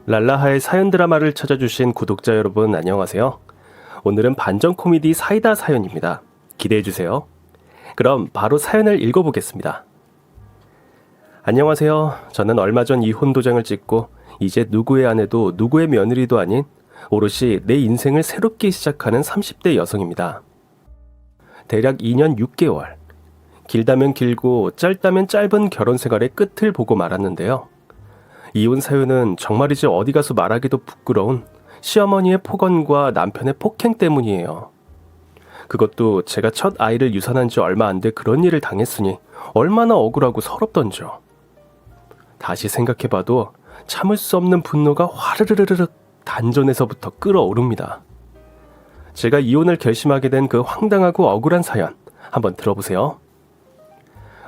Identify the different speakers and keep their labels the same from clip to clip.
Speaker 1: 랄라하의 사연 드라마를 찾아주신 구독자 여러분 안녕하세요. 오늘은 반전 코미디 사이다 사연입니다. 기대해주세요. 그럼 바로 사연을 읽어보겠습니다. 안녕하세요. 저는 얼마 전 이혼 도장을 찍고 이제 누구의 아내도 누구의 며느리도 아닌 오롯이 내 인생을 새롭게 시작하는 30대 여성입니다. 대략 2년 6개월. 길다면 길고 짧다면 짧은 결혼 생활의 끝을 보고 말았는데요. 이혼 사유는 정말이지 어디 가서 말하기도 부끄러운 시어머니의 폭언과 남편의 폭행 때문이에요. 그것도 제가 첫 아이를 유산한 지 얼마 안 돼 그런 일을 당했으니 얼마나 억울하고 서럽던지요. 다시 생각해봐도 참을 수 없는 분노가 화르르르르 단전에서부터 끓어오릅니다. 제가 이혼을 결심하게 된 그 황당하고 억울한 사연 한번 들어보세요.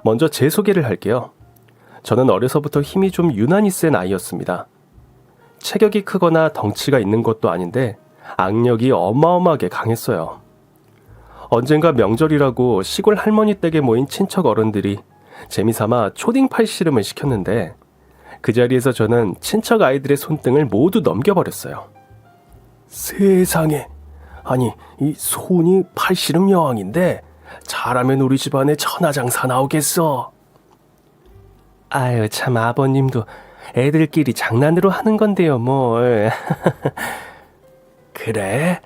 Speaker 1: 먼저 제 소개를 할게요. 저는 어려서부터 힘이 좀 유난히 센 아이였습니다. 체격이 크거나 덩치가 있는 것도 아닌데 악력이 어마어마하게 강했어요. 언젠가 명절이라고 시골 할머니 댁에 모인 친척 어른들이 재미삼아 초딩 팔씨름을 시켰는데 그 자리에서 저는 친척 아이들의 손등을 모두 넘겨버렸어요. 세상에, 아니 이 손이 팔씨름 여왕인데 잘하면 우리 집안에 천하장사 나오겠어. 아유 참 아버님도 애들끼리 장난으로 하는 건데요 뭘. 그래?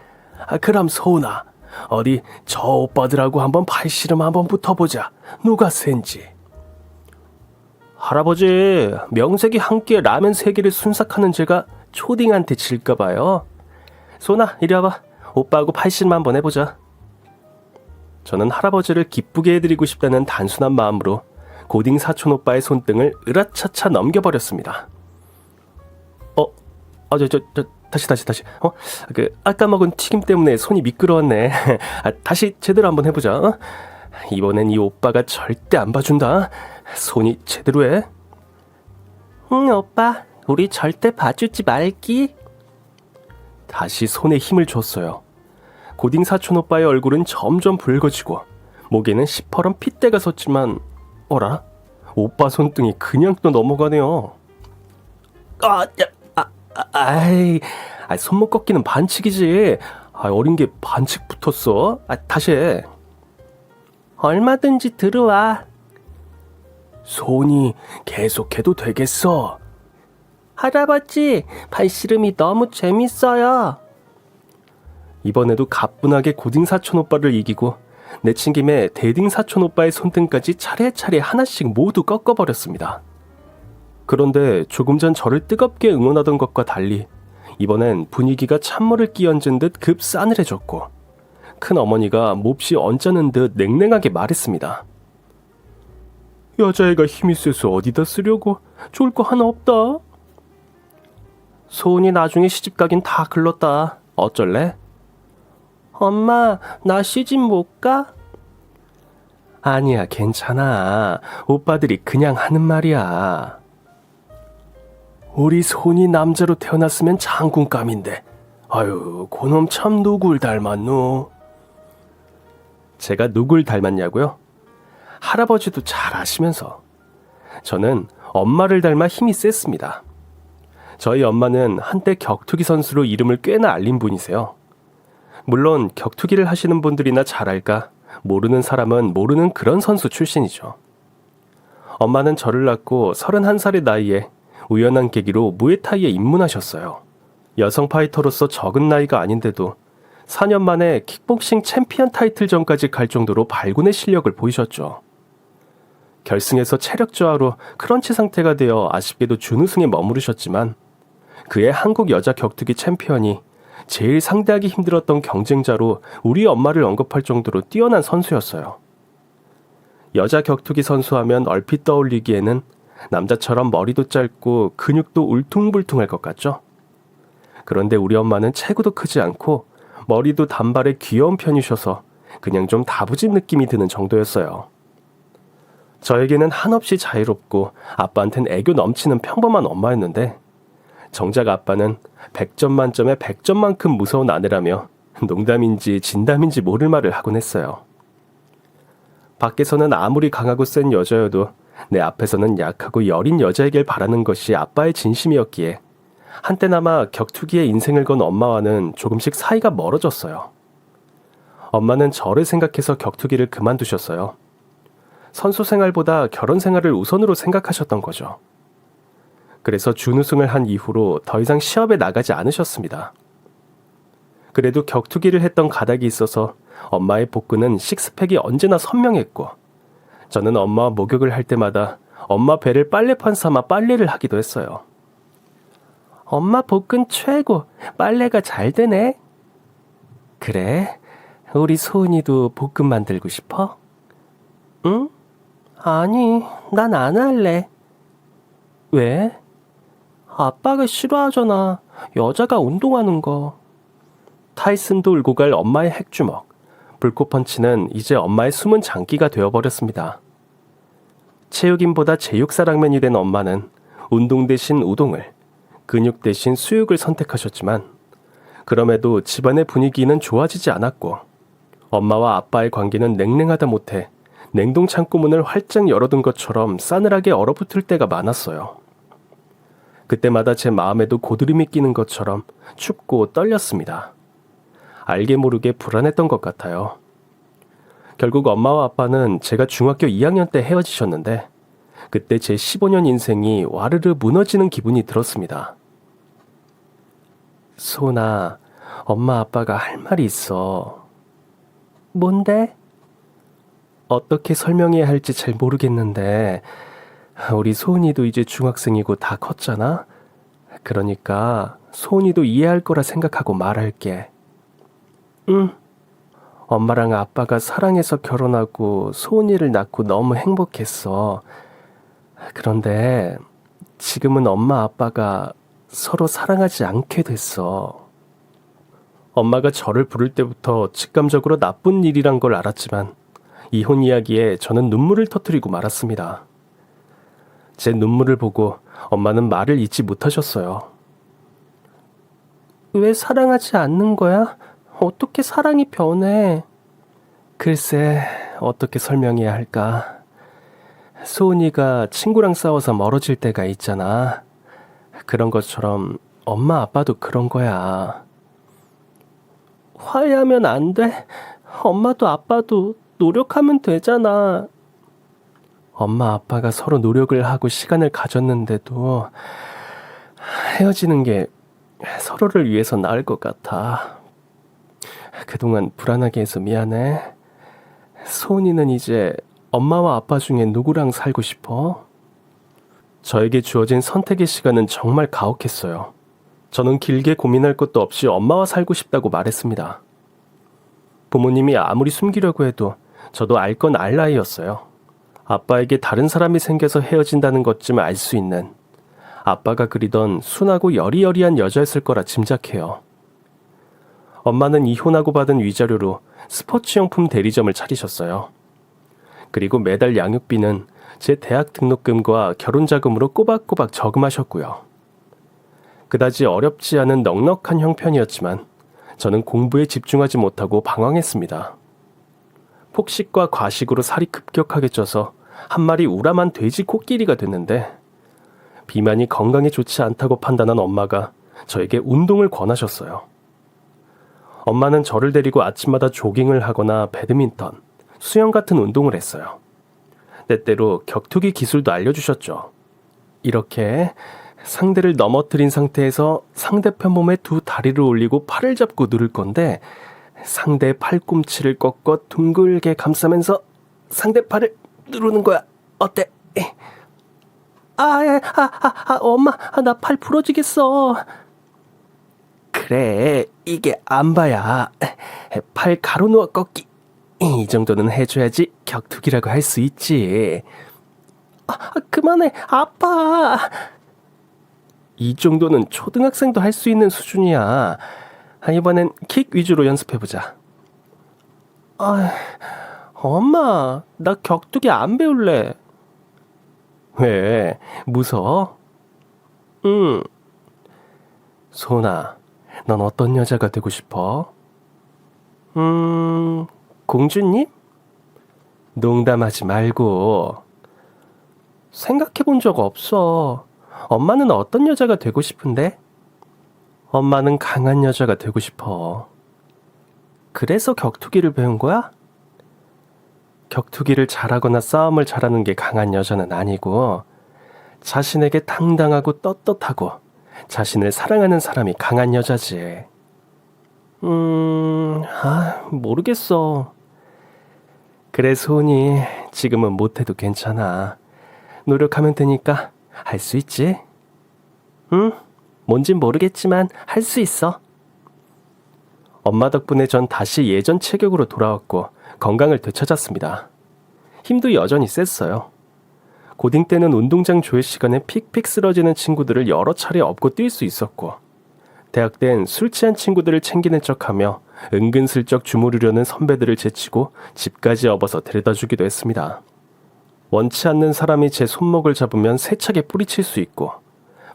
Speaker 1: 그럼 소은아 어디 저 오빠들하고 한번 팔씨름 한번 붙어보자. 누가 센지. 할아버지 명색이 한 끼에 라면 3개를 순삭하는 제가 초딩한테 질까봐요. 소은아 이리 와봐. 오빠하고 팔씨름 한번 해보자. 저는 할아버지를 기쁘게 해드리고 싶다는 단순한 마음으로 고딩 사촌 오빠의 손등을 으라차차 넘겨버렸습니다. 다시. 아까 먹은 튀김 때문에 손이 미끄러웠네. 다시 제대로 한번 해보자. 이번엔 이 오빠가 절대 안 봐준다. 손이 제대로 해. 응, 오빠. 우리 절대 봐주지 말기. 다시 손에 힘을 줬어요. 고딩 사촌 오빠의 얼굴은 점점 붉어지고 목에는 시퍼런 핏대가 섰지만 어라? 오빠 손등이 그냥 또 넘어가네요. 손목 꺾기는 반칙이지. 어린 게 반칙 붙었어. 다시 해. 얼마든지 들어와. 손이 계속해도 되겠어. 할아버지, 팔씨름이 너무 재밌어요. 이번에도 가뿐하게 고딩 사촌 오빠를 이기고 내친 김에 대딩 사촌 오빠의 손등까지 차례차례 하나씩 모두 꺾어버렸습니다. 그런데 조금 전 저를 뜨겁게 응원하던 것과 달리 이번엔 분위기가 찬물을 끼얹은 듯 급 싸늘해졌고 큰 어머니가 몹시 언짢은 듯 냉랭하게 말했습니다. 여자애가 힘이 세서 어디다 쓰려고. 좋을 거 하나 없다. 소은이 나중에 시집가긴 다 글렀다. 어쩔래? 엄마, 나 시집 못 가? 아니야, 괜찮아. 오빠들이 그냥 하는 말이야. 우리 손이 남자로 태어났으면 장군감인데. 아유, 그놈 참 누굴 닮았노? 제가 누굴 닮았냐고요? 할아버지도 잘 아시면서. 저는 엄마를 닮아 힘이 셌습니다. 저희 엄마는 한때 격투기 선수로 이름을 꽤나 알린 분이세요. 물론 격투기를 하시는 분들이나 잘 알까 모르는 사람은 모르는 그런 선수 출신이죠. 엄마는 저를 낳고 31살의 나이에 우연한 계기로 무에타이에 입문하셨어요. 여성 파이터로서 적은 나이가 아닌데도 4년 만에 킥복싱 챔피언 타이틀전까지 갈 정도로 발군의 실력을 보이셨죠. 결승에서 체력 저하로 크런치 상태가 되어 아쉽게도 준우승에 머무르셨지만 그의 한국 여자 격투기 챔피언이 제일 상대하기 힘들었던 경쟁자로 우리 엄마를 언급할 정도로 뛰어난 선수였어요. 여자 격투기 선수하면 얼핏 떠올리기에는 남자처럼 머리도 짧고 근육도 울퉁불퉁할 것 같죠? 그런데 우리 엄마는 체구도 크지 않고 머리도 단발에 귀여운 편이셔서 그냥 좀 다부진 느낌이 드는 정도였어요. 저에게는 한없이 자유롭고 아빠한텐 애교 넘치는 평범한 엄마였는데 정작 아빠는 100점 만점에 100점만큼 무서운 아내라며 농담인지 진담인지 모를 말을 하곤 했어요. 밖에서는 아무리 강하고 센 여자여도 내 앞에서는 약하고 여린 여자이길 바라는 것이 아빠의 진심이었기에 한때나마 격투기에 인생을 건 엄마와는 조금씩 사이가 멀어졌어요. 엄마는 저를 생각해서 격투기를 그만두셨어요. 선수 생활보다 결혼 생활을 우선으로 생각하셨던 거죠. 그래서 준우승을 한 이후로 더 이상 시합에 나가지 않으셨습니다. 그래도 격투기를 했던 가닥이 있어서 엄마의 복근은 식스팩이 언제나 선명했고, 저는 엄마와 목욕을 할 때마다 엄마 배를 빨래판 삼아 빨래를 하기도 했어요. 엄마 복근 최고, 빨래가 잘 되네. 그래? 우리 소은이도 복근 만들고 싶어? 응? 아니, 난 안 할래. 왜? 아빠가 싫어하잖아. 여자가 운동하는 거. 타이슨도 울고 갈 엄마의 핵주먹. 불꽃펀치는 이제 엄마의 숨은 장기가 되어버렸습니다. 체육인보다 제육사랑맨이 된 엄마는 운동 대신 우동을, 근육 대신 수육을 선택하셨지만, 그럼에도 집안의 분위기는 좋아지지 않았고, 엄마와 아빠의 관계는 냉랭하다 못해 냉동 창고문을 활짝 열어둔 것처럼 싸늘하게 얼어붙을 때가 많았어요. 그때마다 제 마음에도 고드름이 끼는 것처럼 춥고 떨렸습니다. 알게 모르게 불안했던 것 같아요. 결국 엄마와 아빠는 제가 중학교 2학년 때 헤어지셨는데, 그때 제 15년 인생이 와르르 무너지는 기분이 들었습니다. 소은아, 엄마 아빠가 할 말이 있어. 뭔데? 어떻게 설명해야 할지 잘 모르겠는데, 우리 소은이도 이제 중학생이고 다 컸잖아? 그러니까 소은이도 이해할 거라 생각하고 말할게. 응. 엄마랑 아빠가 사랑해서 결혼하고 소은이를 낳고 너무 행복했어. 그런데 지금은 엄마 아빠가 서로 사랑하지 않게 됐어. 엄마가 저를 부를 때부터 직감적으로 나쁜 일이란 걸 알았지만 이혼 이야기에 저는 눈물을 터뜨리고 말았습니다. 제 눈물을 보고 엄마는 말을 잇지 못하셨어요. 왜 사랑하지 않는 거야? 어떻게 사랑이 변해? 글쎄, 어떻게 설명해야 할까? 소은이가 친구랑 싸워서 멀어질 때가 있잖아. 그런 것처럼 엄마 아빠도 그런 거야. 화해하면 안 돼? 엄마도 아빠도 노력하면 되잖아. 엄마 아빠가 서로 노력을 하고 시간을 가졌는데도 헤어지는 게 서로를 위해서 나을 것 같아. 그동안 불안하게 해서 미안해. 소은이는 이제 엄마와 아빠 중에 누구랑 살고 싶어? 저에게 주어진 선택의 시간은 정말 가혹했어요. 저는 길게 고민할 것도 없이 엄마와 살고 싶다고 말했습니다. 부모님이 아무리 숨기려고 해도 저도 알 건 알 나이였어요. 아빠에게 다른 사람이 생겨서 헤어진다는 것쯤 알 수 있는, 아빠가 그리던 순하고 여리여리한 여자였을 거라 짐작해요. 엄마는 이혼하고 받은 위자료로 스포츠용품 대리점을 차리셨어요. 그리고 매달 양육비는 제 대학 등록금과 결혼자금으로 꼬박꼬박 저금하셨고요. 그다지 어렵지 않은 넉넉한 형편이었지만 저는 공부에 집중하지 못하고 방황했습니다. 폭식과 과식으로 살이 급격하게 쪄서 한 마리 우람한 돼지 코끼리가 됐는데, 비만이 건강에 좋지 않다고 판단한 엄마가 저에게 운동을 권하셨어요. 엄마는 저를 데리고 아침마다 조깅을 하거나 배드민턴, 수영 같은 운동을 했어요. 때때로 격투기 기술도 알려주셨죠. 이렇게 상대를 넘어뜨린 상태에서 상대편 몸에 두 다리를 올리고 팔을 잡고 누를 건데, 상대 팔꿈치를 꺾어 둥글게 감싸면서 상대 팔을 누르는 거야. 어때? 엄마, 나 팔 부러지겠어. 그래, 이게 안봐야 팔 가로 누워 꺾기. 이 정도는 해줘야지 격투기라고 할 수 있지. 그만해, 아파. 이 정도는 초등학생도 할 수 있는 수준이야. 이번엔 킥 위주로 연습해보자. 엄마, 나 격투기 안 배울래. 왜? 무서워? 응. 소은아, 넌 어떤 여자가 되고 싶어? 공주님? 농담하지 말고. 생각해본 적 없어. 엄마는 어떤 여자가 되고 싶은데? 엄마는 강한 여자가 되고 싶어. 그래서 격투기를 배운 거야? 격투기를 잘하거나 싸움을 잘하는 게 강한 여자는 아니고 자신에게 당당하고 떳떳하고 자신을 사랑하는 사람이 강한 여자지. 모르겠어. 그래, 소은이 지금은 못해도 괜찮아. 노력하면 되니까 할 수 있지? 응? 뭔진 모르겠지만 할 수 있어. 엄마 덕분에 전 다시 예전 체격으로 돌아왔고 건강을 되찾았습니다. 힘도 여전히 셌어요. 고딩 때는 운동장 조회 시간에 픽픽 쓰러지는 친구들을 여러 차례 업고 뛸 수 있었고, 대학 땐 술 취한 친구들을 챙기는 척하며 은근슬쩍 주무르려는 선배들을 제치고 집까지 업어서 데려다 주기도 했습니다. 원치 않는 사람이 제 손목을 잡으면 세차게 뿌리칠 수 있고,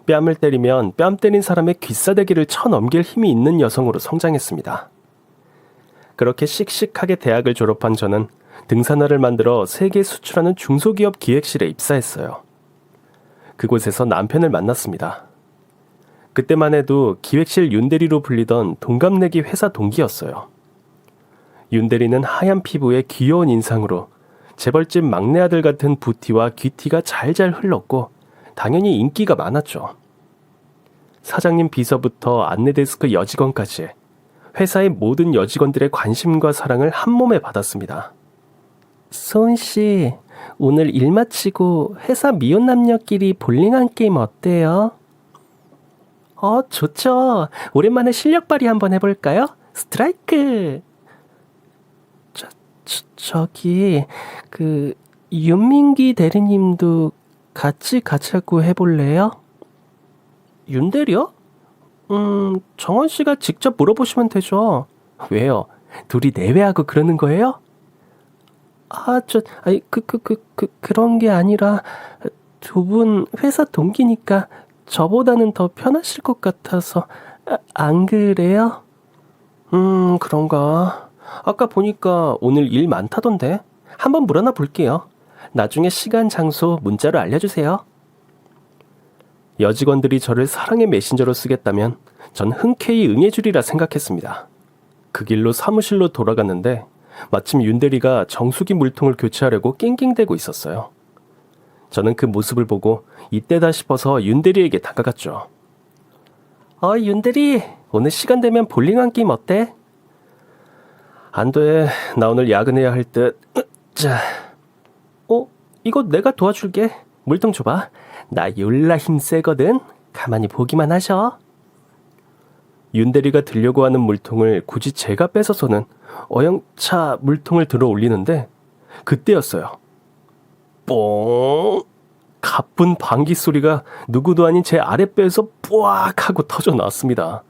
Speaker 1: 뺨을 때리면 뺨 때린 사람의 귀싸대기를 쳐넘길 힘이 있는 여성으로 성장했습니다. 그렇게 씩씩하게 대학을 졸업한 저는 등산화를 만들어 세계 수출하는 중소기업 기획실에 입사했어요. 그곳에서 남편을 만났습니다. 그때만 해도 기획실 윤대리로 불리던 동갑내기 회사 동기였어요. 윤대리는 하얀 피부에 귀여운 인상으로 재벌집 막내 아들 같은 부티와 귀티가 잘잘 흘렀고 당연히 인기가 많았죠. 사장님 비서부터 안내데스크 여직원까지 회사의 모든 여직원들의 관심과 사랑을 한 몸에 받았습니다. 소은 씨, 오늘 일 마치고 회사 미혼 남녀끼리 볼링 한 게임 어때요? 좋죠. 오랜만에 실력 발휘 한번 해볼까요? 스트라이크! 저기, 윤민기 대리님도 같이 가자고 해볼래요? 윤대리요? 정원 씨가 직접 물어보시면 되죠. 왜요? 둘이 내외하고 그러는 거예요? 그런 게 아니라 두 분 회사 동기니까 저보다는 더 편하실 것 같아서. 안 그래요? 그런가. 아까 보니까 오늘 일 많다던데. 한번 물어나 볼게요. 나중에 시간, 장소 문자로 알려주세요. 여직원들이 저를 사랑의 메신저로 쓰겠다면 전 흔쾌히 응해주리라 생각했습니다. 그 길로 사무실로 돌아갔는데 마침 윤대리가 정수기 물통을 교체하려고 낑낑대고 있었어요. 저는 그 모습을 보고 이때다 싶어서 윤대리에게 다가갔죠. 윤대리, 오늘 시간 되면 볼링 한 게임 어때? 안 돼. 나 오늘 야근해야 할 듯. 자. 이거 내가 도와줄게. 물통 줘봐. 나 열나 힘세거든. 가만히 보기만 하셔. 윤대리가 들려고 하는 물통을 굳이 제가 뺏어서는 어영차 물통을 들어 올리는데 그때였어요. 뽕! 가쁜 방귀 소리가 누구도 아닌 제 아랫배에서 뿌악 하고 터져 나왔습니다.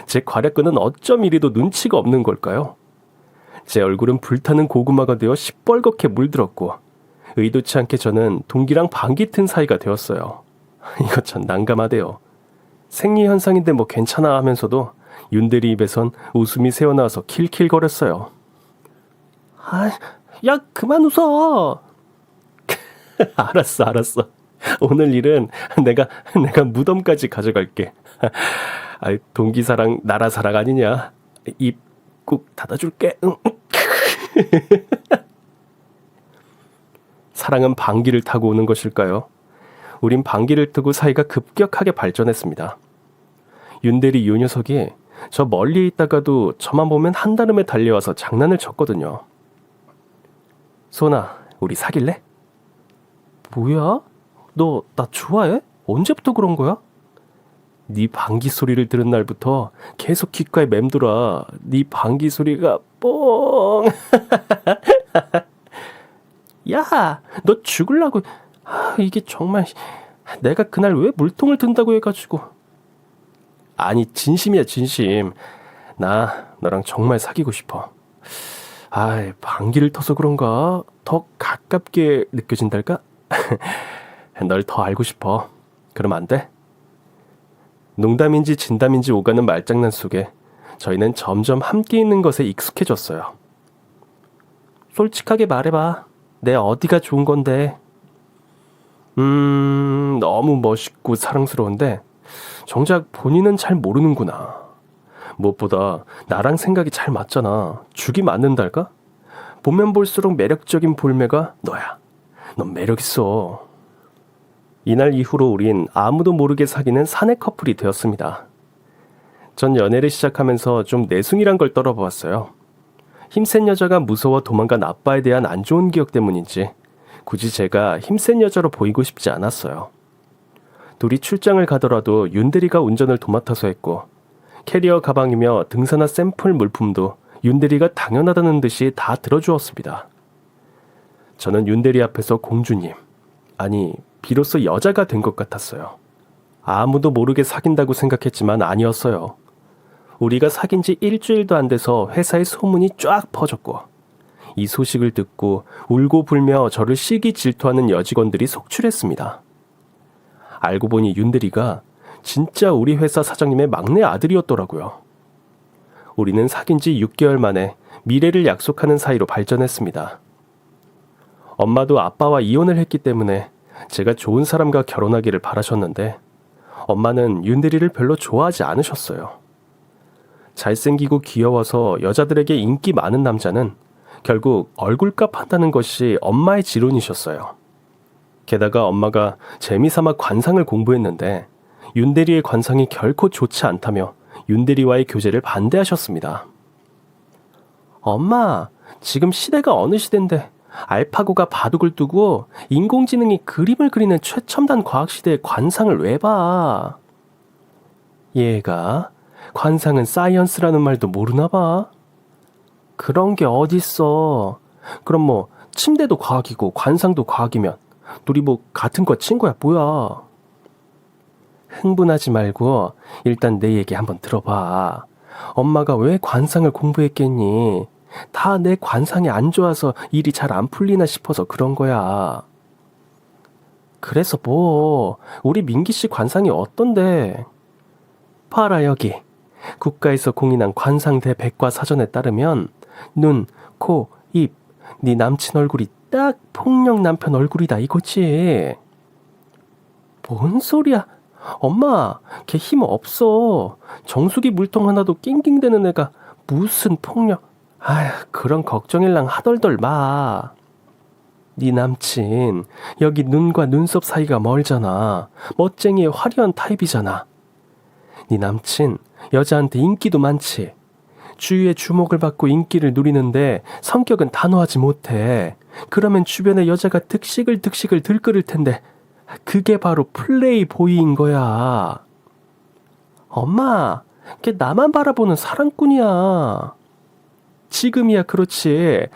Speaker 1: 제 괄약근은 어쩜 이리도 눈치가 없는 걸까요? 제 얼굴은 불타는 고구마가 되어 시뻘겋게 물들었고 의도치 않게 저는 동기랑 방귀 튼 사이가 되었어요. 이거 참 난감하대요. 생리현상인데 뭐 괜찮아 하면서도 윤대리 입에선 웃음이 새어나와서 킬킬거렸어요. 야, 그만 웃어. 알았어. 오늘 일은 내가 무덤까지 가져갈게. 동기사랑 나라사랑 아니냐. 입 꾹 닫아줄게. 사랑은 방귀를 타고 오는 것일까요? 우린 방귀를 트고 사이가 급격하게 발전했습니다. 윤대리 요 녀석이 저 멀리에 있다가도 저만 보면 한달음에 달려와서 장난을 쳤거든요. 소나, 우리 사귈래? 뭐야? 너 나 좋아해? 언제부터 그런 거야? 네 방귀 소리를 들은 날부터 계속 귓가에 맴돌아. 네 방귀 소리가 뽕. 야, 너 죽을라고. 이게 정말 내가 그날 왜 물통을 든다고 해가지고. 아니, 진심이야, 진심. 나 너랑 정말 사귀고 싶어. 방귀를 터서 그런가? 더 가깝게 느껴진달까? 널 더 알고 싶어. 그럼 안 돼? 농담인지 진담인지 오가는 말장난 속에 저희는 점점 함께 있는 것에 익숙해졌어요. 솔직하게 말해봐. 내 어디가 좋은 건데? 너무 멋있고 사랑스러운데 정작 본인은 잘 모르는구나. 무엇보다 나랑 생각이 잘 맞잖아. 죽이 맞는달까? 보면 볼수록 매력적인 볼매가 너야. 넌 매력있어. 이날 이후로 우린 아무도 모르게 사귀는 사내 커플이 되었습니다. 전 연애를 시작하면서 좀 내숭이란 걸 떨어보았어요. 힘센 여자가 무서워 도망간 아빠에 대한 안 좋은 기억 때문인지 굳이 제가 힘센 여자로 보이고 싶지 않았어요. 둘이 출장을 가더라도 윤대리가 운전을 도맡아서 했고 캐리어 가방이며 등산화 샘플 물품도 윤대리가 당연하다는 듯이 다 들어주었습니다. 저는 윤대리 앞에서 공주님, 아니 비로소 여자가 된 것 같았어요. 아무도 모르게 사귄다고 생각했지만 아니었어요. 우리가 사귄 지 일주일도 안 돼서 회사에 소문이 쫙 퍼졌고 이 소식을 듣고 울고 불며 저를 시기 질투하는 여직원들이 속출했습니다. 알고 보니 윤대리가 진짜 우리 회사 사장님의 막내 아들이었더라고요. 우리는 사귄 지 6개월 만에 미래를 약속하는 사이로 발전했습니다. 엄마도 아빠와 이혼을 했기 때문에 제가 좋은 사람과 결혼하기를 바라셨는데 엄마는 윤대리를 별로 좋아하지 않으셨어요. 잘생기고 귀여워서 여자들에게 인기 많은 남자는 결국 얼굴값 한다는 것이 엄마의 지론이셨어요. 게다가 엄마가 재미삼아 관상을 공부했는데 윤대리의 관상이 결코 좋지 않다며 윤대리와의 교제를 반대하셨습니다. 엄마, 지금 시대가 어느 시대인데 알파고가 바둑을 두고 인공지능이 그림을 그리는 최첨단 과학시대의 관상을 왜 봐? 얘가 관상은 사이언스라는 말도 모르나 봐. 그런 게 어딨어. 그럼 뭐 침대도 과학이고 관상도 과학이면 둘이 뭐 같은 거 친구야 뭐야. 흥분하지 말고 일단 내 얘기 한번 들어봐. 엄마가 왜 관상을 공부했겠니? 다 내 관상이 안 좋아서 일이 잘 안 풀리나 싶어서 그런 거야. 그래서 뭐 우리 민기 씨 관상이 어떤데? 봐라 여기. 국가에서 공인한 관상대 백과사전에 따르면 눈, 코, 입, 네 남친 얼굴이 딱 폭력 남편 얼굴이다 이거지. 뭔 소리야? 엄마, 걔 힘 없어. 정수기 물통 하나도 낑낑대는 애가 무슨 폭력. 아휴, 그런 걱정일랑 하덜덜 마. 네 남친 여기 눈과 눈썹 사이가 멀잖아. 멋쟁이의 화려한 타입이잖아. 네 남친 여자한테 인기도 많지. 주위의 주목을 받고 인기를 누리는데 성격은 단호하지 못해. 그러면 주변의 여자가 득식을 들끓을 텐데 그게 바로 플레이보이인 거야. 엄마, 걔 나만 바라보는 사랑꾼이야. 지금이야 그렇지.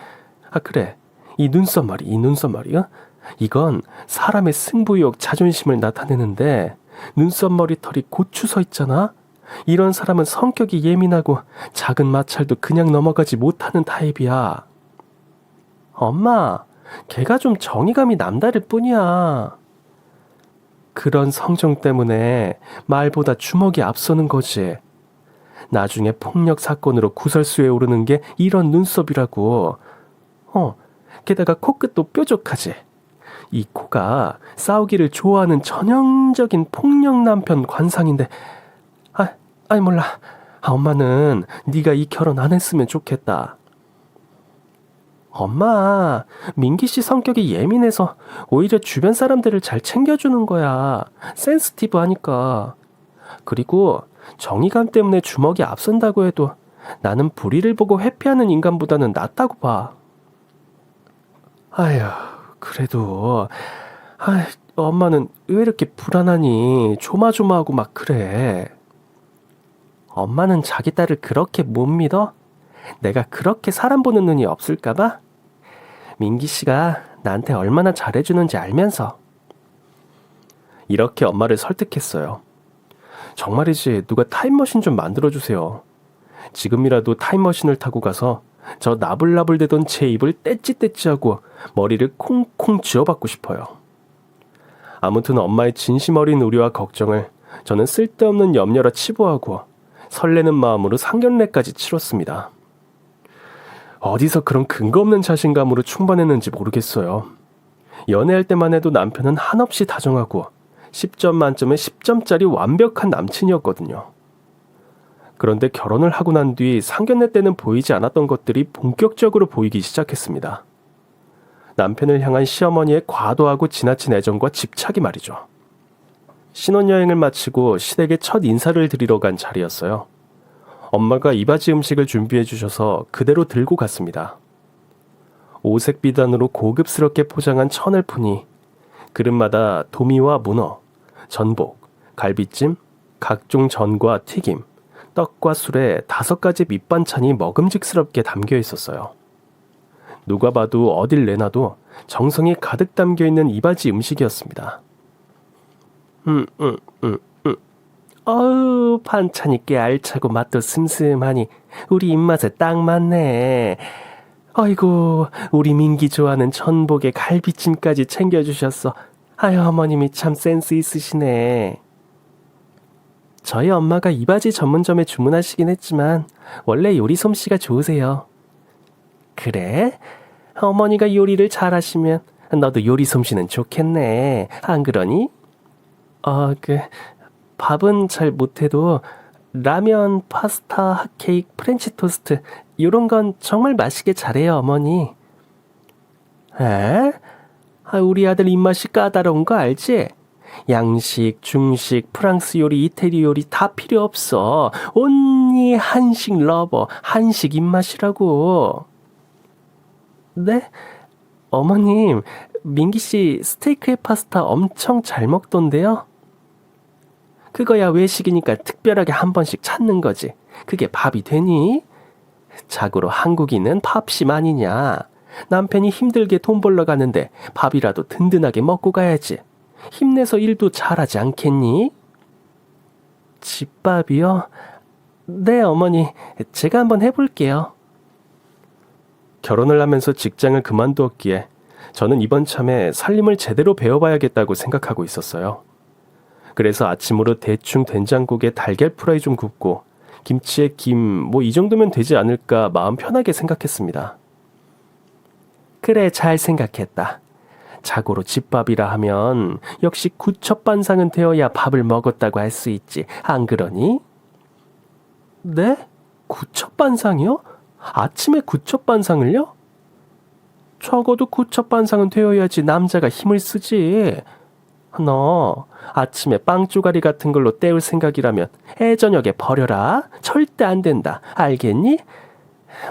Speaker 1: 아 그래, 이 눈썹머리 어? 이건 사람의 승부욕 자존심을 나타내는데 눈썹머리 털이 고추 서 있잖아. 이런 사람은 성격이 예민하고 작은 마찰도 그냥 넘어가지 못하는 타입이야. 엄마, 걔가 좀 정의감이 남다를 뿐이야. 그런 성정 때문에 말보다 주먹이 앞서는 거지. 나중에 폭력 사건으로 구설수에 오르는 게 이런 눈썹이라고. 게다가 코끝도 뾰족하지. 이 코가 싸우기를 좋아하는 전형적인 폭력 남편 관상인데 아니 몰라. 엄마는 네가 이 결혼 안 했으면 좋겠다. 엄마, 민기 씨 성격이 예민해서 오히려 주변 사람들을 잘 챙겨주는 거야. 센스티브 하니까. 그리고 정의감 때문에 주먹이 앞선다고 해도 나는 불의를 보고 회피하는 인간보다는 낫다고 봐. 아휴, 그래도 엄마는 왜 이렇게 불안하니? 조마조마하고 막 그래. 엄마는 자기 딸을 그렇게 못 믿어? 내가 그렇게 사람 보는 눈이 없을까봐? 민기 씨가 나한테 얼마나 잘해주는지 알면서. 이렇게 엄마를 설득했어요. 정말이지 누가 타임머신 좀 만들어주세요. 지금이라도 타임머신을 타고 가서 저 나불나불대던 제 입을 떼찌떼찌하고 머리를 콩콩 쥐어박고 싶어요. 아무튼 엄마의 진심 어린 우려와 걱정을 저는 쓸데없는 염려라 치부하고 설레는 마음으로 상견례까지 치렀습니다. 어디서 그런 근거 없는 자신감으로 충만했는지 모르겠어요. 연애할 때만 해도 남편은 한없이 다정하고 10점 만점에 10점짜리 완벽한 남친이었거든요. 그런데 결혼을 하고 난 뒤 상견례 때는 보이지 않았던 것들이 본격적으로 보이기 시작했습니다. 남편을 향한 시어머니의 과도하고 지나친 애정과 집착이 말이죠. 신혼여행을 마치고 시댁에 첫 인사를 드리러 간 자리였어요. 엄마가 이바지 음식을 준비해 주셔서 그대로 들고 갔습니다. 오색 비단으로 고급스럽게 포장한 천을푼이 그릇마다 도미와 문어, 전복, 갈비찜, 각종 전과 튀김, 떡과 술에 5가지 밑반찬이 먹음직스럽게 담겨 있었어요. 누가 봐도 어딜 내놔도 정성이 가득 담겨 있는 이바지 음식이었습니다. 어우, 반찬이 꽤 알차고 맛도 슴슴하니 우리 입맛에 딱 맞네. 아이고, 우리 민기 좋아하는 전복에 갈비찜까지 챙겨주셨어. 아유, 어머님이 참 센스 있으시네. 저희 엄마가 이바지 전문점에 주문하시긴 했지만 원래 요리 솜씨가 좋으세요. 그래? 어머니가 요리를 잘하시면 너도 요리 솜씨는 좋겠네. 안 그러니? 밥은 잘 못해도 라면, 파스타, 핫케이크, 프렌치 토스트 이런 건 정말 맛있게 잘해요, 어머니. 에? 우리 아들 입맛이 까다로운 거 알지? 양식, 중식, 프랑스 요리, 이태리 요리 다 필요 없어. 온니 한식 러버, 한식 입맛이라고. 네? 어머님, 민기 씨 스테이크에 파스타 엄청 잘 먹던데요? 그거야 외식이니까 특별하게 한 번씩 찾는 거지. 그게 밥이 되니? 자고로 한국인은 밥심 아니냐. 남편이 힘들게 돈 벌러 가는데 밥이라도 든든하게 먹고 가야지. 힘내서 일도 잘하지 않겠니? 집밥이요? 네, 어머니. 제가 한번 해볼게요. 결혼을 하면서 직장을 그만두었기에 저는 이번 참에 살림을 제대로 배워봐야겠다고 생각하고 있었어요. 그래서 아침으로 대충 된장국에 달걀 프라이 좀 굽고 김치에 김 이 정도면 되지 않을까 마음 편하게 생각했습니다. 그래, 잘 생각했다. 자고로 집밥이라 하면 역시 구첩반상은 되어야 밥을 먹었다고 할 수 있지. 안 그러니? 네? 구첩반상이요? 아침에 구첩반상을요? 적어도 구첩반상은 되어야지 남자가 힘을 쓰지. 너 아침에 빵 쪼가리 같은 걸로 때울 생각이라면 애저녁에 버려라. 절대 안 된다. 알겠니?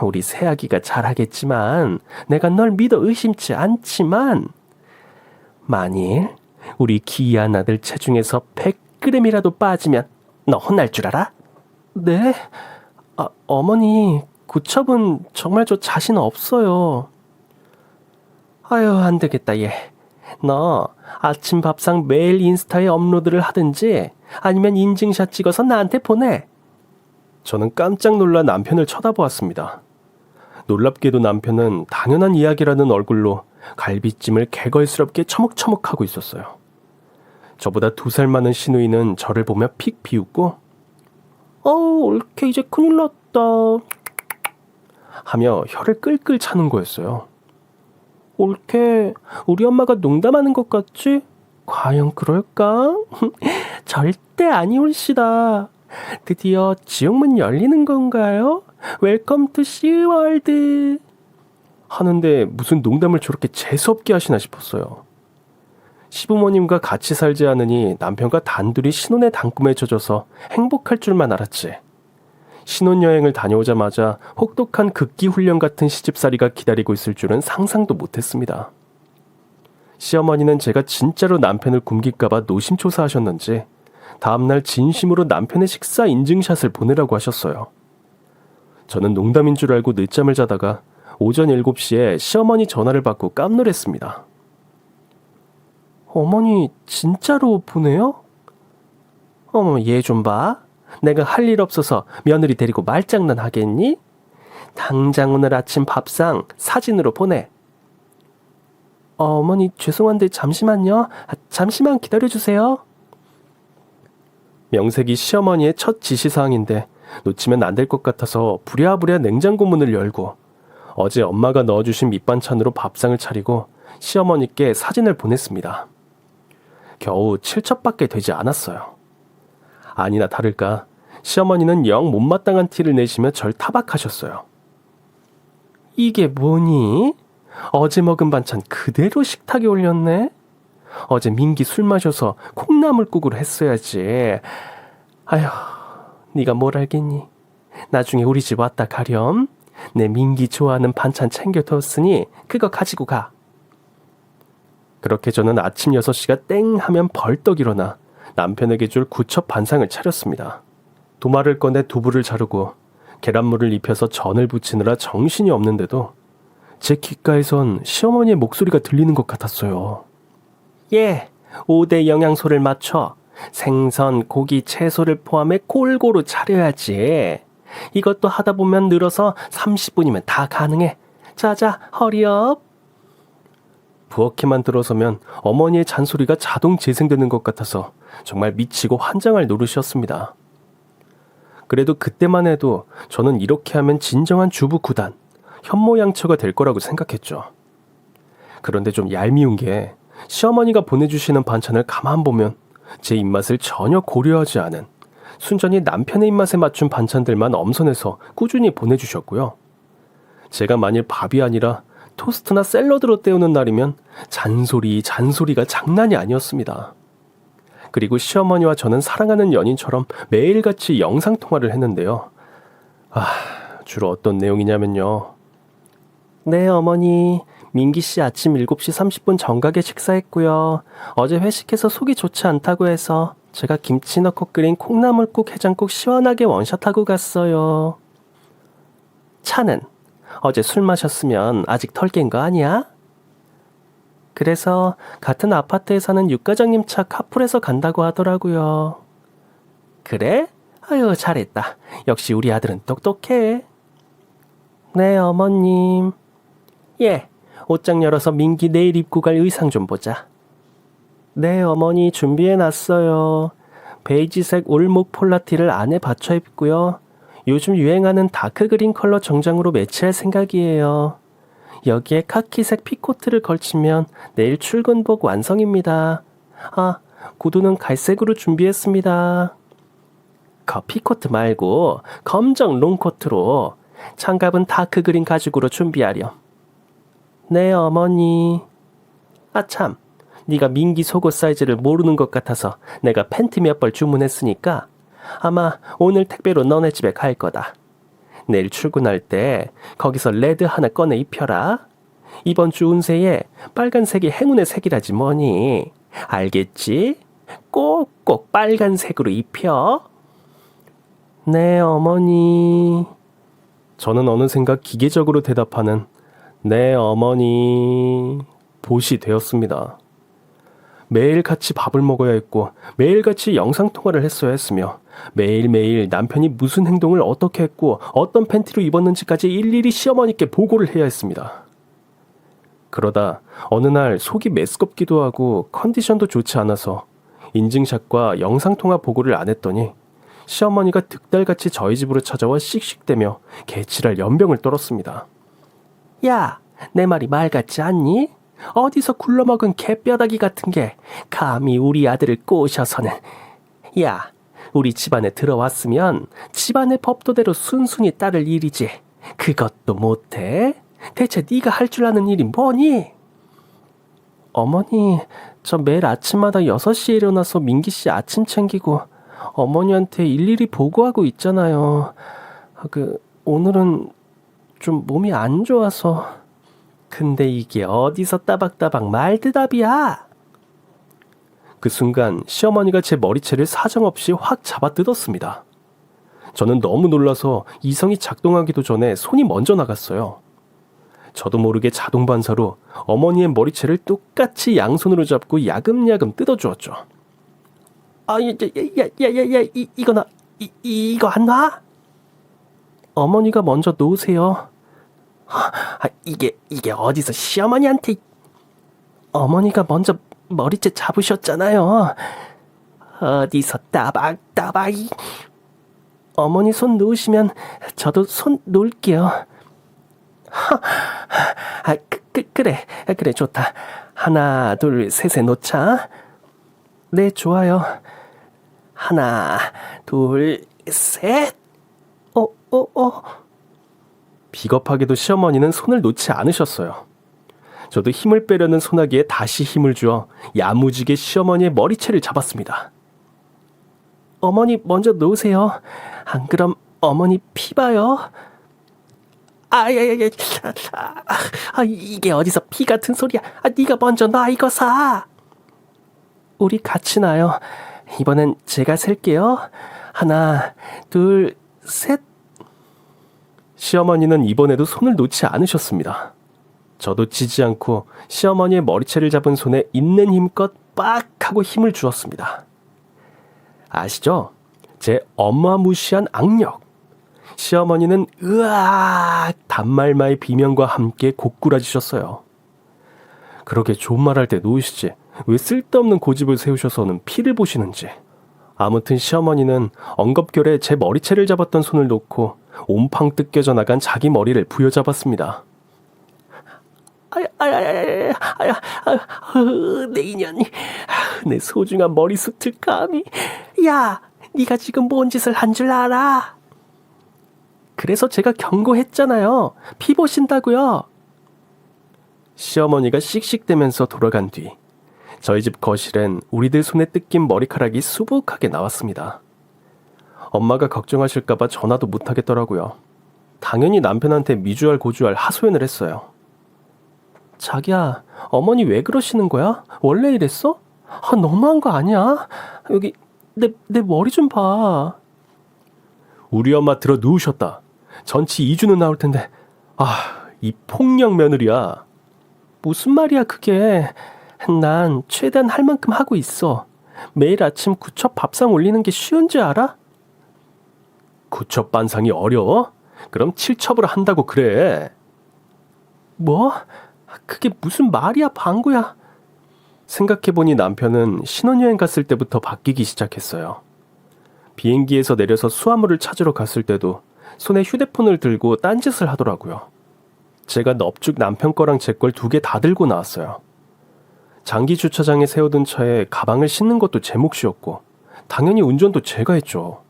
Speaker 1: 우리 새아기가 잘하겠지만 내가 널 믿어 의심치 않지만 만일 우리 귀한 아들 체중에서 100g이라도 빠지면 너 혼날 줄 알아? 네? 어머니, 구첩은 정말 저 자신 없어요. 아유, 안 되겠다 얘. 너 아침 밥상 매일 인스타에 업로드를 하든지 아니면 인증샷 찍어서 나한테 보내. 저는 깜짝 놀라 남편을 쳐다보았습니다. 놀랍게도 남편은 당연한 이야기라는 얼굴로 갈비찜을 개걸스럽게 처먹처먹하고 있었어요. 저보다 2살 많은 시누이는 저를 보며 픽 비웃고 올케 이제 큰일 났다 하며 혀를 끌끌 차는 거였어요. 올케, 우리 엄마가 농담하는 것 같지? 과연 그럴까? 절대 아니올시다. 드디어 지옥문 열리는 건가요? 웰컴 투 시월드. 하는데 무슨 농담을 저렇게 재수없게 하시나 싶었어요. 시부모님과 같이 살지 않으니 남편과 단둘이 신혼의 단꿈에 젖어서 행복할 줄만 알았지. 신혼여행을 다녀오자마자 혹독한 극기훈련 같은 시집살이가 기다리고 있을 줄은 상상도 못했습니다. 시어머니는 제가 진짜로 남편을 굶길까봐 노심초사하셨는지 다음날 진심으로 남편의 식사 인증샷을 보내라고 하셨어요. 저는 농담인 줄 알고 늦잠을 자다가 오전 7시에 시어머니 전화를 받고 깜놀했습니다. 어머니 진짜로 보내요? 어머, 얘 좀 봐. 내가 할 일 없어서 며느리 데리고 말장난 하겠니? 당장 오늘 아침 밥상 사진으로 보내. 어머니 죄송한데 잠시만요. 잠시만 기다려주세요. 명색이 시어머니의 첫 지시사항인데 놓치면 안 될 것 같아서 부랴부랴 냉장고 문을 열고 어제 엄마가 넣어주신 밑반찬으로 밥상을 차리고 시어머니께 사진을 보냈습니다. 겨우 7첩밖에 되지 않았어요. 아니나 다를까 시어머니는 영 못마땅한 티를 내시며 절 타박하셨어요. 이게 뭐니? 어제 먹은 반찬 그대로 식탁에 올렸네? 어제 민기 술 마셔서 콩나물국으로 했어야지. 아휴, 네가 뭘 알겠니? 나중에 우리 집 왔다 가렴. 내 민기 좋아하는 반찬 챙겨뒀으니 그거 가지고 가. 그렇게 저는 아침 6시가 땡 하면 벌떡 일어나 남편에게 줄 구첩 반상을 차렸습니다. 도마를 꺼내 두부를 자르고 계란물을 입혀서 전을 부치느라 정신이 없는데도 제 귓가에선 시어머니의 목소리가 들리는 것 같았어요. 예, 5대 영양소를 맞춰 생선, 고기, 채소를 포함해 골고루 차려야지. 이것도 하다 보면 늘어서 30분이면 다 가능해. 자자, 허리업. 부엌에만 들어서면 어머니의 잔소리가 자동 재생되는 것 같아서 정말 미치고 환장할 노릇이었습니다. 그래도 그때만 해도 저는 이렇게 하면 진정한 주부 구단, 현모양처가 될 거라고 생각했죠. 그런데 좀 얄미운 게 시어머니가 보내주시는 반찬을 가만 보면 제 입맛을 전혀 고려하지 않은 순전히 남편의 입맛에 맞춘 반찬들만 엄선해서 꾸준히 보내주셨고요. 제가 만일 밥이 아니라 토스트나 샐러드로 때우는 날이면 잔소리가 장난이 아니었습니다. 그리고 시어머니와 저는 사랑하는 연인처럼 매일같이 영상통화를 했는데요. 주로 어떤 내용이냐면요. 네, 어머니. 민기씨 아침 7시 30분 정각에 식사했고요. 어제 회식해서 속이 좋지 않다고 해서 제가 김치 넣고 끓인 콩나물국 해장국 시원하게 원샷하고 갔어요. 차는? 어제 술 마셨으면 아직 덜 깬 거 아니야? 그래서 같은 아파트에 사는 육과장님 차 카풀해서 간다고 하더라고요. 그래? 아유, 잘했다. 역시 우리 아들은 똑똑해. 네, 어머님. 예, 옷장 열어서 민기 내일 입고 갈 의상 좀 보자. 네, 어머니 준비해놨어요. 베이지색 올목 폴라티를 안에 받쳐 입고요. 요즘 유행하는 다크그린 컬러 정장으로 매치할 생각이에요. 여기에 카키색 피코트를 걸치면 내일 출근복 완성입니다. 구두는 갈색으로 준비했습니다. 피코트 말고 검정 롱코트로, 장갑은 다크그린 가죽으로 준비하렴. 네, 어머니. 참, 네가 민기 속옷 사이즈를 모르는 것 같아서 내가 팬티 몇 벌 주문했으니까 아마 오늘 택배로 너네 집에 갈 거다. 내일 출근할 때 거기서 레드 하나 꺼내 입혀라. 이번 주 운세에 빨간색이 행운의 색이라지 뭐니. 알겠지? 꼭꼭 빨간색으로 입혀. 네, 어머니. 저는 어느샌가 기계적으로 대답하는 네, 어머니 보시 되었습니다. 매일 같이 밥을 먹어야 했고 매일같이 영상통화를 했어야 했으며 매일매일 남편이 무슨 행동을 어떻게 했고 어떤 팬티로 입었는지까지 일일이 시어머니께 보고를 해야 했습니다. 그러다 어느 날 속이 메스껍기도 하고 컨디션도 좋지 않아서 인증샷과 영상통화 보고를 안 했더니 시어머니가 득달같이 저희 집으로 찾아와 씩씩대며 개칠할 연병을 떨었습니다. 야, 내 말이 말 같지 않니? 어디서 굴러먹은 개뼈다귀 같은 게 감히 우리 아들을 꼬셔서는. 야, 우리 집안에 들어왔으면 집안의 법도대로 순순히 따를 일이지. 그것도 못해? 대체 네가 할 줄 아는 일이 뭐니? 어머니, 저 매일 아침마다 6시에 일어나서 민기씨 아침 챙기고 어머니한테 일일이 보고하고 있잖아요. 오늘은 좀 몸이 안 좋아서. 근데 이게 어디서 따박따박 말대답이야? 그 순간 시어머니가 제 머리채를 사정없이 확 잡아 뜯었습니다. 저는 너무 놀라서 이성이 작동하기도 전에 손이 먼저 나갔어요. 저도 모르게 자동 반사로 어머니의 머리채를 똑같이 양손으로 잡고 야금야금 뜯어주었죠. 이거 안 놔? 어머니가 먼저 놓으세요. 이게 어디서 시어머니한테. 어머니가 먼저 머리채 잡으셨잖아요. 어디서 따박. 어머니 손 놓으시면 저도 손 놓을게요. 그래 좋다. 하나 둘 셋에 놓자. 네, 좋아요. 하나, 둘, 셋. 비겁하게도 시어머니는 손을 놓지 않으셨어요. 저도 힘을 빼려는 소나기에 다시 힘을 주어 야무지게 시어머니의 머리채를 잡았습니다. 어머니 먼저 놓으세요. 안 그럼 어머니 피 봐요. 이게 어디서 피 같은 소리야. 네가 먼저 놔 이거사. 우리 같이 놔요. 이번엔 제가 셀게요. 하나, 둘, 셋. 시어머니는 이번에도 손을 놓지 않으셨습니다. 저도 지지 않고 시어머니의 머리채를 잡은 손에 있는 힘껏 빡 하고 힘을 주었습니다. 아시죠? 제 어마무시한 악력. 시어머니는 으악 단말마의 비명과 함께 고꾸라지셨어요. 그러게 좋은 말 할 때 놓으시지 왜 쓸데없는 고집을 세우셔서는 피를 보시는지. 아무튼 시어머니는 엉겁결에 제 머리채를 잡았던 손을 놓고 온팡 뜯겨져 나간 자기 머리를 부여잡았습니다. 내 인연이, 내 소중한 머리숱을 감히. 야, 네가 지금 뭔 짓을 한 줄 알아? 그래서 제가 경고했잖아요. 피 보신다고요. 시어머니가 씩씩대면서 돌아간 뒤 저희 집 거실엔 우리들 손에 뜯긴 머리카락이 수북하게 나왔습니다. 엄마가 걱정하실까봐 전화도 못하겠더라고요. 당연히 남편한테 미주알 고주알 하소연을 했어요. 자기야, 어머니 왜 그러시는 거야? 원래 이랬어? 너무한 거 아니야? 여기 내 머리 좀 봐. 우리 엄마 들어 누우셨다. 전치 2주는 나올 텐데. 이 폭력 며느리야. 무슨 말이야 그게. 난 최대한 할 만큼 하고 있어. 매일 아침 구첩 밥상 올리는 게 쉬운지 알아? 구첩 반상이 어려워? 그럼 7첩으로 한다고 그래. 뭐? 그게 무슨 말이야 방구야. 생각해보니 남편은 신혼여행 갔을 때부터 바뀌기 시작했어요. 비행기에서 내려서 수화물을 찾으러 갔을 때도 손에 휴대폰을 들고 딴짓을 하더라고요. 제가 넙죽 남편 거랑 제 걸 2개 다 들고 나왔어요. 장기 주차장에 세워둔 차에 가방을 싣는 것도 제 몫이었고 당연히 운전도 제가 했죠.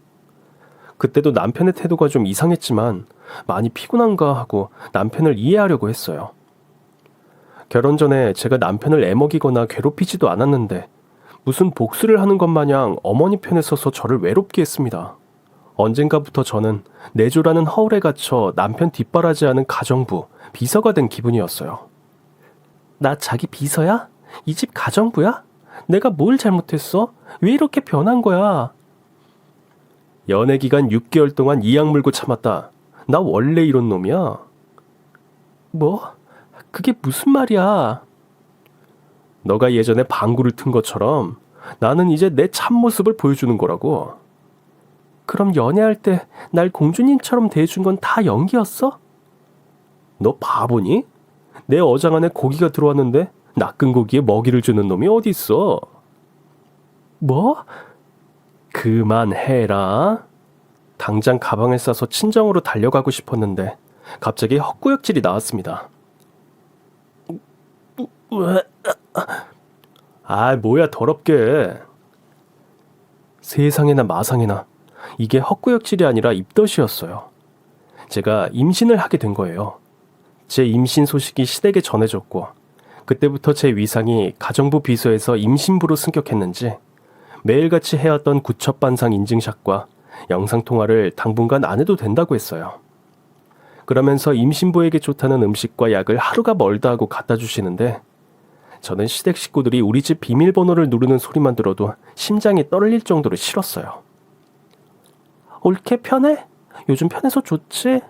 Speaker 1: 그때도 남편의 태도가 좀 이상했지만 많이 피곤한가 하고 남편을 이해하려고 했어요. 결혼 전에 제가 남편을 애먹이거나 괴롭히지도 않았는데 무슨 복수를 하는 것 마냥 어머니 편에 서서 저를 외롭게 했습니다. 언젠가부터 저는 내조라는 허울에 갇혀 남편 뒷바라지하는 가정부, 비서가 된 기분이었어요. 나 자기 비서야? 이 집 가정부야? 내가 뭘 잘못했어? 왜 이렇게 변한 거야? 연애 기간 6개월 동안 이악 물고 참았다. 나 원래 이런 놈이야. 뭐? 그게 무슨 말이야? 너가 예전에 방구를 튼 것처럼 나는 이제 내 참모습을 보여주는 거라고. 그럼 연애할 때 날 공주님처럼 대해준 건 다 연기였어? 너 바보니? 내 어장 안에 고기가 들어왔는데 낚은 고기에 먹이를 주는 놈이 어디 있어? 뭐? 그만해라. 당장 가방을 싸서 친정으로 달려가고 싶었는데 갑자기 헛구역질이 나왔습니다. 뭐야 더럽게. 세상에나 마상에나 이게 헛구역질이 아니라 입덧이었어요. 제가 임신을 하게 된 거예요. 제 임신 소식이 시댁에 전해졌고 그때부터 제 위상이 가정부 비서에서 임신부로 승격했는지 매일같이 해왔던 구첩반상 인증샷과 영상통화를 당분간 안 해도 된다고 했어요. 그러면서 임신부에게 좋다는 음식과 약을 하루가 멀다 하고 갖다 주시는데 저는 시댁 식구들이 우리 집 비밀번호를 누르는 소리만 들어도 심장이 떨릴 정도로 싫었어요. 옳게 편해? 요즘 편해서 좋지?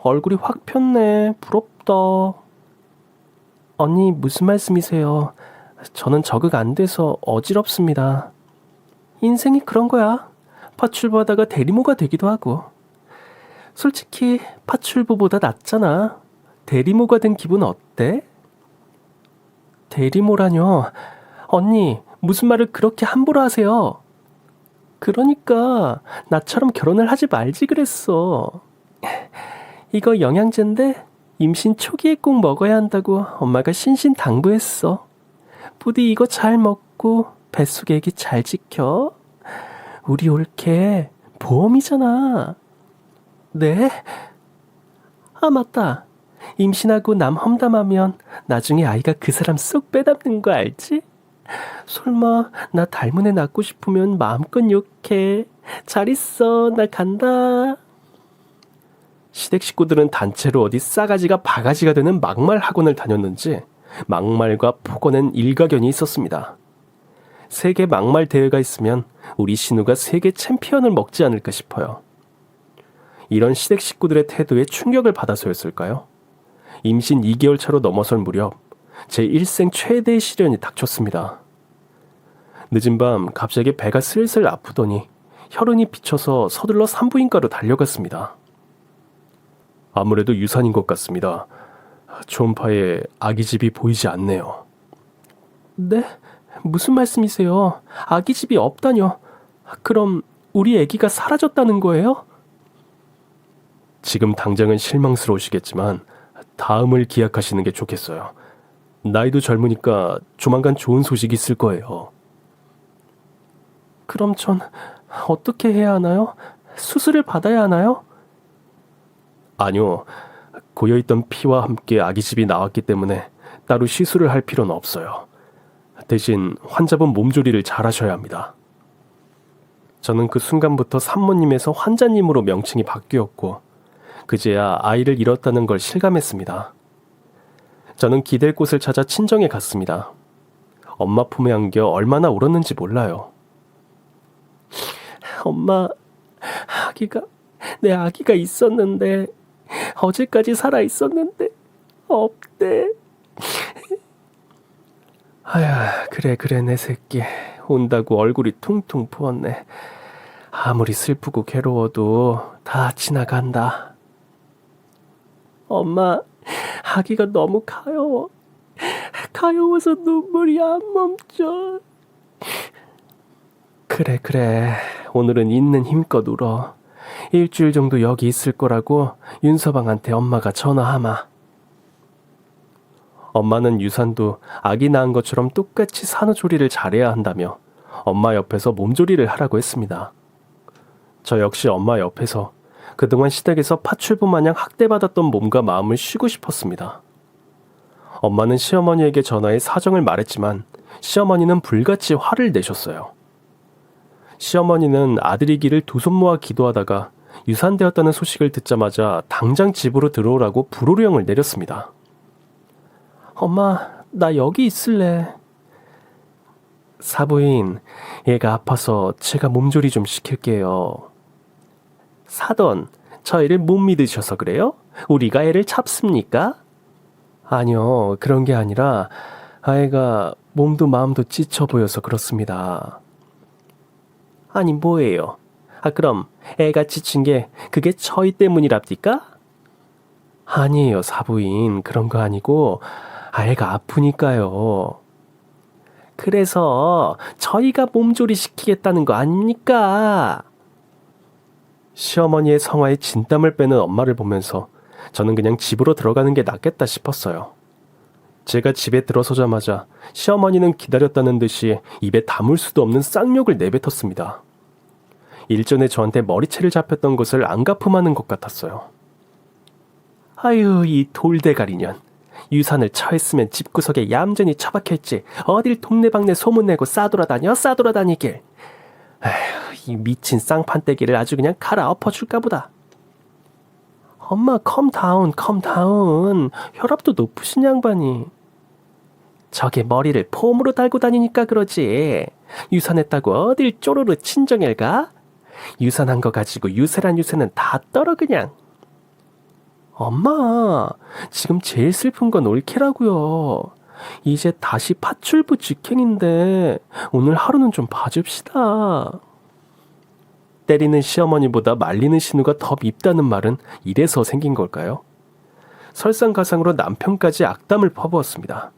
Speaker 1: 얼굴이 확 폈네. 부럽다. 언니 무슨 말씀이세요? 저는 적응 안 돼서 어지럽습니다. 인생이 그런 거야. 파출부하다가 대리모가 되기도 하고. 솔직히 파출부보다 낫잖아. 대리모가 된 기분 어때? 대리모라뇨. 언니 무슨 말을 그렇게 함부로 하세요. 그러니까 나처럼 결혼을 하지 말지 그랬어. 이거 영양제인데 임신 초기에 꼭 먹어야 한다고 엄마가 신신당부했어. 부디 이거 잘 먹고 뱃속에 애기 잘 지켜. 우리 올케 보험이잖아. 네? 아, 맞다. 임신하고 남 험담하면 나중에 아이가 그 사람 쏙 빼닮는 거 알지? 설마 나 닮은 애 낳고 싶으면 마음껏 욕해. 잘 있어. 나 간다. 시댁 식구들은 단체로 어디 싸가지가 바가지가 되는 막말 학원을 다녔는지 막말과 폭언엔 일가견이 있었습니다. 세계 막말 대회가 있으면 우리 신우가 세계 챔피언을 먹지 않을까 싶어요. 이런 시댁 식구들의 태도에 충격을 받아서였을까요? 임신 2개월 차로 넘어설 무렵 제 일생 최대의 시련이 닥쳤습니다. 늦은 밤 갑자기 배가 슬슬 아프더니 혈흔이 비쳐서 서둘러 산부인과로 달려갔습니다. 아무래도 유산인 것 같습니다. 초음파에 아기집이 보이지 않네요. 네? 무슨 말씀이세요? 아기집이 없다뇨? 그럼 우리 아기가 사라졌다는 거예요? 지금 당장은 실망스러우시겠지만 다음을 기약하시는 게 좋겠어요. 나이도 젊으니까 조만간 좋은 소식이 있을 거예요. 그럼 전 어떻게 해야 하나요? 수술을 받아야 하나요? 아니요. 고여있던 피와 함께 아기집이 나왔기 때문에 따로 시술을 할 필요는 없어요. 대신 환자분 몸조리를 잘 하셔야 합니다. 저는 그 순간부터 산모님에서 환자님으로 명칭이 바뀌었고 그제야 아이를 잃었다는 걸 실감했습니다. 저는 기댈 곳을 찾아 친정에 갔습니다. 엄마 품에 안겨 얼마나 울었는지 몰라요. 엄마, 내 아기가 있었는데 어제까지 살아 있었는데 없대. 아야, 그래 내 새끼. 온다고 얼굴이 퉁퉁 부었네. 아무리 슬프고 괴로워도 다 지나간다. 엄마, 아기가 너무 가여워. 가여워서 눈물이 안 멈춰. 그래. 오늘은 있는 힘껏 울어. 일주일 정도 여기 있을 거라고 윤서방한테 엄마가 전화하마. 엄마는 유산도 아기 낳은 것처럼 똑같이 산후조리를 잘해야 한다며 엄마 옆에서 몸조리를 하라고 했습니다. 저 역시 엄마 옆에서 그동안 시댁에서 파출부 마냥 학대받았던 몸과 마음을 쉬고 싶었습니다. 엄마는 시어머니에게 전화해 사정을 말했지만 시어머니는 불같이 화를 내셨어요. 시어머니는 아들이기를 두 손 모아 기도하다가 유산되었다는 소식을 듣자마자 당장 집으로 들어오라고 불호령을 내렸습니다. 엄마, 나 여기 있을래. 사부인, 얘가 아파서 제가 몸조리 좀 시킬게요. 사돈, 저 애를 못 믿으셔서 그래요? 우리가 애를 잡습니까? 아니요, 그런 게 아니라 아이가 몸도 마음도 지쳐 보여서 그렇습니다. 아니 뭐예요? 그럼 애가 지친 게 그게 저희 때문이랍니까? 아니에요, 사부인. 그런 거 아니고 애가 아프니까요. 그래서 저희가 몸조리 시키겠다는 거 아닙니까? 시어머니의 성화에 진땀을 빼는 엄마를 보면서 저는 그냥 집으로 들어가는 게 낫겠다 싶었어요. 제가 집에 들어서자마자 시어머니는 기다렸다는 듯이 입에 담을 수도 없는 쌍욕을 내뱉었습니다. 일전에 저한테 머리채를 잡혔던 것을 안가품하는 것 같았어요. 아유, 이 돌대가리년. 유산을 처했으면 집구석에 얌전히 처박혀있지 어딜 동네방네 소문내고 싸돌아다니길. 에휴, 이 미친 쌍판떼기를 아주 그냥 갈아 엎어줄까 보다. 엄마, 컴다운. 혈압도 높으신 양반이. 저게 머리를 폼으로 달고 다니니까 그러지. 유산했다고 어딜 쪼르르 친정엘 가? 유산한 거 가지고 유세란 유세는 다 떨어 그냥. 엄마, 지금 제일 슬픈 건 올케라고요. 이제 다시 파출부 직행인데 오늘 하루는 좀 봐줍시다. 때리는 시어머니보다 말리는 신우가 더 밉다는 말은 이래서 생긴 걸까요? 설상가상으로 남편까지 악담을 퍼부었습니다.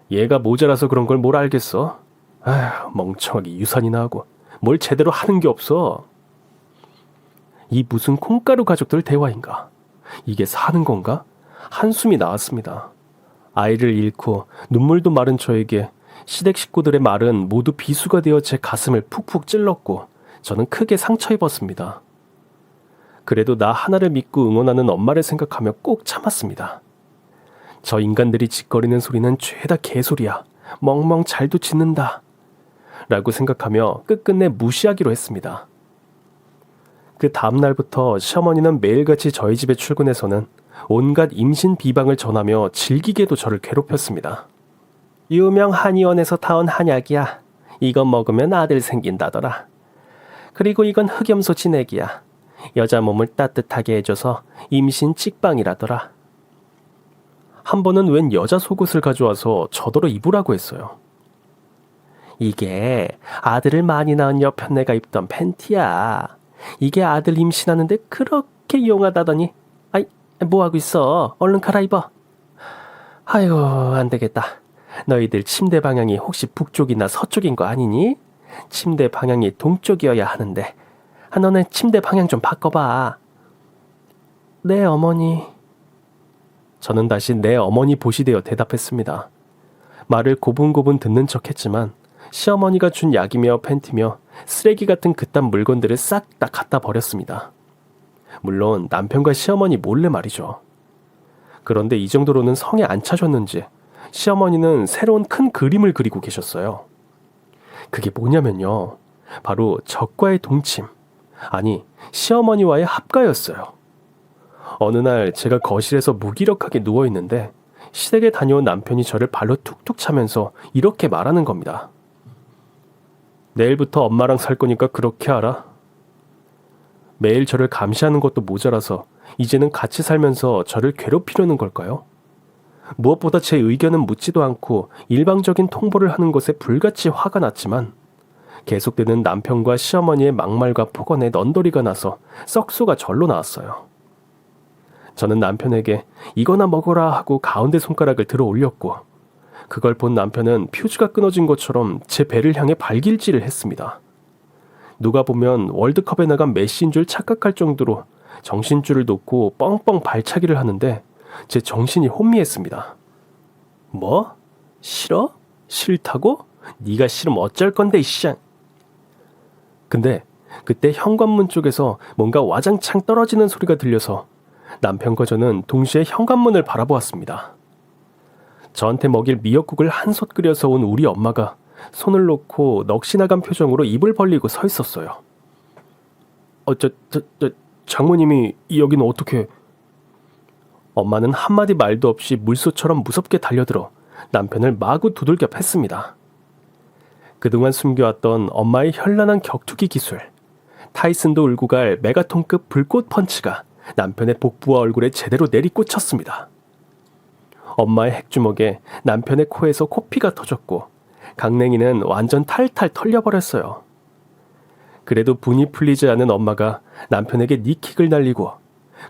Speaker 1: 얘가 모자라서 그런 걸 뭘 알겠어. 아휴, 멍청하게 유산이나 하고 뭘 제대로 하는 게 없어. 이 무슨 콩가루 가족들 대화인가? 이게 사는 건가? 한숨이 나왔습니다. 아이를 잃고 눈물도 마른 저에게 시댁 식구들의 말은 모두 비수가 되어 제 가슴을 푹푹 찔렀고 저는 크게 상처 입었습니다. 그래도 나 하나를 믿고 응원하는 엄마를 생각하며 꼭 참았습니다. 저 인간들이 짓거리는 소리는 죄다 개소리야. 멍멍 잘도 짖는다. 라고 생각하며 끝끝내 무시하기로 했습니다. 그 다음날부터 시어머니는 매일같이 저희 집에 출근해서는 온갖 임신 비방을 전하며 질기게도 저를 괴롭혔습니다. 유명 한의원에서 타온 한약이야. 이건 먹으면 아들 생긴다더라. 그리고 이건 흑염소 진액이야. 여자 몸을 따뜻하게 해줘서 임신 cik방이라더라. 한 번은 웬 여자 속옷을 가져와서 저더러 입으라고 했어요. 이게 아들을 많이 낳은 여편네가 입던 팬티야. 이게 아들 임신하는데 그렇게 용하다더니 아이 뭐하고 있어. 얼른 갈아입어. 아이고 안되겠다. 너희들 침대 방향이 혹시 북쪽이나 서쪽인 거 아니니? 침대 방향이 동쪽이어야 하는데 너네 침대 방향 좀 바꿔봐. 네 어머니. 저는 다시 내 어머니 보시되어 대답했습니다. 말을 고분고분 듣는 척했지만 시어머니가 준 약이며 팬티며 쓰레기 같은 그딴 물건들을 싹 다 갖다 버렸습니다. 물론 남편과 시어머니 몰래 말이죠. 그런데 이 정도로는 성에 안 차셨는지 시어머니는 새로운 큰 그림을 그리고 계셨어요. 그게 뭐냐면요. 바로 적과의 동침, 아니 시어머니와의 합가였어요. 어느 날 제가 거실에서 무기력하게 누워있는데 시댁에 다녀온 남편이 저를 발로 툭툭 차면서 이렇게 말하는 겁니다. 내일부터 엄마랑 살 거니까 그렇게 알아. 매일 저를 감시하는 것도 모자라서 이제는 같이 살면서 저를 괴롭히려는 걸까요? 무엇보다 제 의견은 묻지도 않고 일방적인 통보를 하는 것에 불같이 화가 났지만 계속되는 남편과 시어머니의 막말과 폭언에 넌더리가 나서 썩소가 절로 나왔어요. 저는 남편에게 이거나 먹어라 하고 가운데 손가락을 들어 올렸고 그걸 본 남편은 퓨즈가 끊어진 것처럼 제 배를 향해 발길질을 했습니다. 누가 보면 월드컵에 나간 메시인 줄 착각할 정도로 정신줄을 놓고 뻥뻥 발차기를 하는데 제 정신이 혼미했습니다. 뭐? 싫어? 싫다고? 네가 싫으면 어쩔 건데 이씨앙. 근데 그때 현관문 쪽에서 뭔가 와장창 떨어지는 소리가 들려서 남편과 저는 동시에 현관문을 바라보았습니다. 저한테 먹일 미역국을 한솥 끓여서 온 우리 엄마가 손을 놓고 넋이 나간 표정으로 입을 벌리고 서 있었어요. 장모님이 여기는 어떻게... 엄마는 한마디 말도 없이 물소처럼 무섭게 달려들어 남편을 마구 두들겨 팼습니다. 그동안 숨겨왔던 엄마의 현란한 격투기 기술, 타이슨도 울고 갈 메가톤급 불꽃 펀치가 남편의 복부와 얼굴에 제대로 내리꽂혔습니다. 엄마의 핵주먹에 남편의 코에서 코피가 터졌고 강냉이는 완전 탈탈 털려버렸어요. 그래도 분이 풀리지 않은 엄마가 남편에게 니킥을 날리고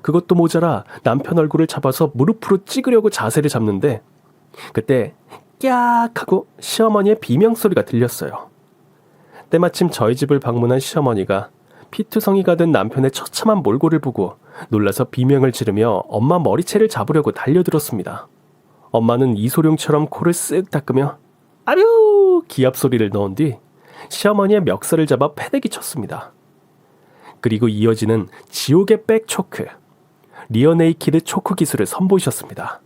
Speaker 1: 그것도 모자라 남편 얼굴을 잡아서 무릎으로 찍으려고 자세를 잡는데 그때 깍 하고 시어머니의 비명소리가 들렸어요. 때마침 저희 집을 방문한 시어머니가 피투성이가 된 남편의 처참한 몰골을 보고 놀라서 비명을 지르며 엄마 머리채를 잡으려고 달려들었습니다. 엄마는 이소룡처럼 코를 쓱 닦으며 아류 기합 소리를 넣은 뒤 시어머니의 멱살을 잡아 패대기 쳤습니다. 그리고 이어지는 지옥의 백초크, 리어네이키드 초크 기술을 선보이셨습니다.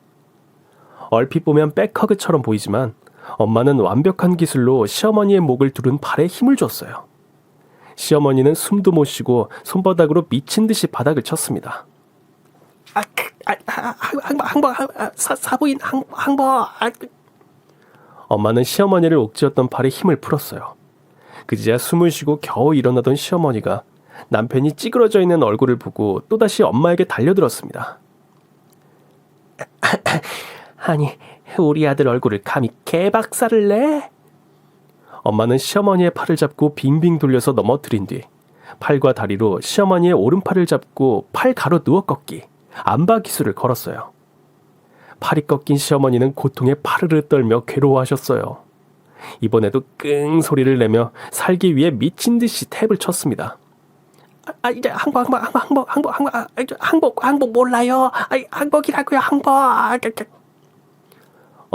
Speaker 1: 얼핏 보면 백허그처럼 보이지만 엄마는 완벽한 기술로 시어머니의 목을 두른 팔에 힘을 줬어요. 시어머니는 숨도 못 쉬고 손바닥으로 미친 듯이 바닥을 쳤습니다. 사부인 항버. 엄마는 시어머니를 옥죄었던 팔에 힘을 풀었어요. 그제야 숨을 쉬고 겨우 일어나던 시어머니가 남편이 찌그러져 있는 얼굴을 보고 또다시 엄마에게 달려들었습니다. 아니, 우리 아들 얼굴을 감히 개박살을 내? 엄마는 시어머니의 팔을 잡고 빙빙 돌려서 넘어뜨린 뒤 팔과 다리로 시어머니의 오른팔을 잡고 팔 가로 누워 꺾기, 안바 기술을 걸었어요. 팔이 꺾인 시어머니는 고통에 파르르 떨며 괴로워하셨어요. 이번에도 끙 소리를 내며 살기 위해 미친 듯이 탭을 쳤습니다. 이제 항복 몰라요. 항복이라고요, 항복.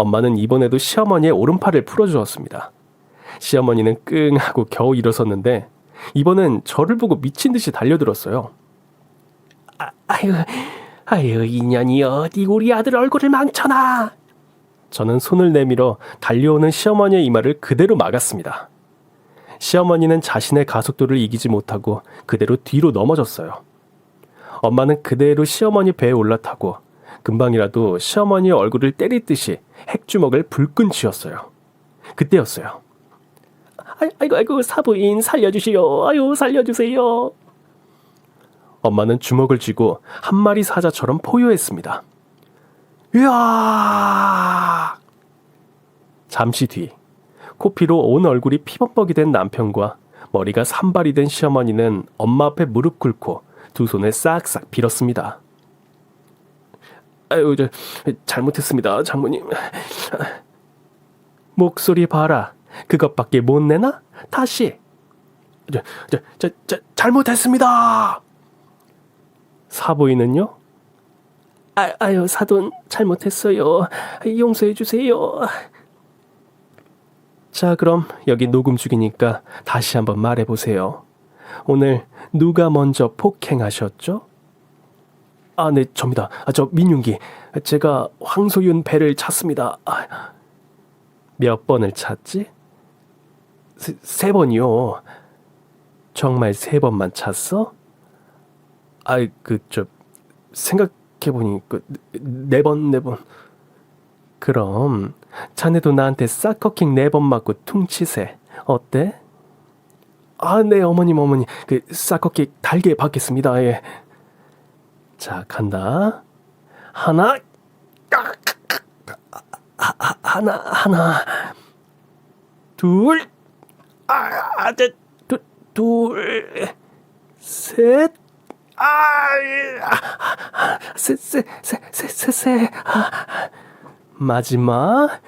Speaker 1: 엄마는 이번에도 시어머니의 오른팔을 풀어주었습니다. 시어머니는 끙 하고 겨우 일어섰는데 이번엔 저를 보고 미친 듯이 달려들었어요. 아유, 인연이 어디 우리 아들 얼굴을 망쳐놔. 저는 손을 내밀어 달려오는 시어머니의 이마를 그대로 막았습니다. 시어머니는 자신의 가속도를 이기지 못하고 그대로 뒤로 넘어졌어요. 엄마는 그대로 시어머니 배에 올라타고 금방이라도 시어머니의 얼굴을 때리듯이 핵주먹을 불끈 쥐었어요. 그때였어요. 아이고 사부인 살려주시오. 아유 살려주세요. 엄마는 주먹을 쥐고 한 마리 사자처럼 포효했습니다. 으아! 잠시 뒤 코피로 온 얼굴이 피범벅이 된 남편과 머리가 산발이 된 시어머니는 엄마 앞에 무릎 꿇고 두 손을 싹싹 빌었습니다. 아유, 잘못했습니다, 장모님. 목소리 봐라. 그것밖에 못 내나? 다시. 잘못했습니다. 사부인은요? 아유, 사돈 잘못했어요. 용서해 주세요. 자, 그럼 여기 녹음 중이니까 다시 한번 말해보세요. 오늘 누가 먼저 폭행하셨죠? 아, 네, 접니다. 저 민윤기. 제가 황소윤 배를 찼습니다. 몇 번을 찼지? 세 번이요. 정말 3번만 찼어? 생각해보니 4번. 그럼 자네도 나한테 싹커킹 4번 맞고 퉁치세. 어때? 네, 어머니. 싹커킥 달게 받겠습니다. 예. 자, 간다. 하나. 둘. 둘. 셋. 셋. 마지막.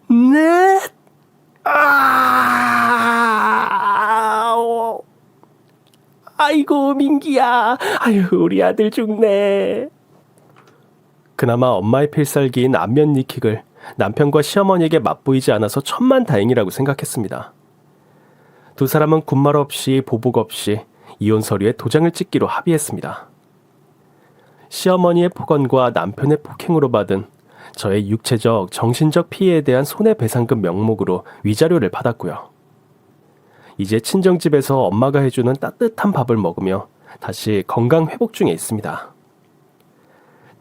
Speaker 1: 넷. 아이고 민기야. 아유 우리 아들 죽네. 그나마 엄마의 필살기인 안면 니킥을 남편과 시어머니에게 맛보이지 않아서 천만다행이라고 생각했습니다. 두 사람은 군말 없이 보복 없이 이혼 서류에 도장을 찍기로 합의했습니다. 시어머니의 폭언과 남편의 폭행으로 받은 저의 육체적, 정신적 피해에 대한 손해배상금 명목으로 위자료를 받았고요. 이제 친정집에서 엄마가 해주는 따뜻한 밥을 먹으며 다시 건강 회복 중에 있습니다.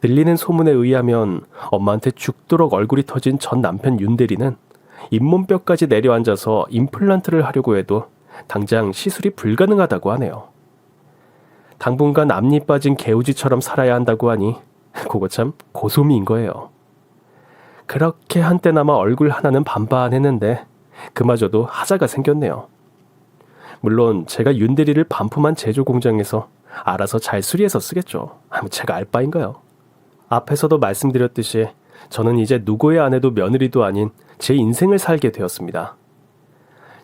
Speaker 1: 들리는 소문에 의하면 엄마한테 죽도록 얼굴이 터진 전 남편 윤대리는 잇몸뼈까지 내려앉아서 임플란트를 하려고 해도 당장 시술이 불가능하다고 하네요. 당분간 앞니 빠진 개우지처럼 살아야 한다고 하니 그거 참 고소미인 거예요. 그렇게 한때나마 얼굴 하나는 반반했는데 그마저도 하자가 생겼네요. 물론 제가 윤대리를 반품한 제조 공장에서 알아서 잘 수리해서 쓰겠죠. 제가 알 바인가요? 앞에서도 말씀드렸듯이 저는 이제 누구의 아내도 며느리도 아닌 제 인생을 살게 되었습니다.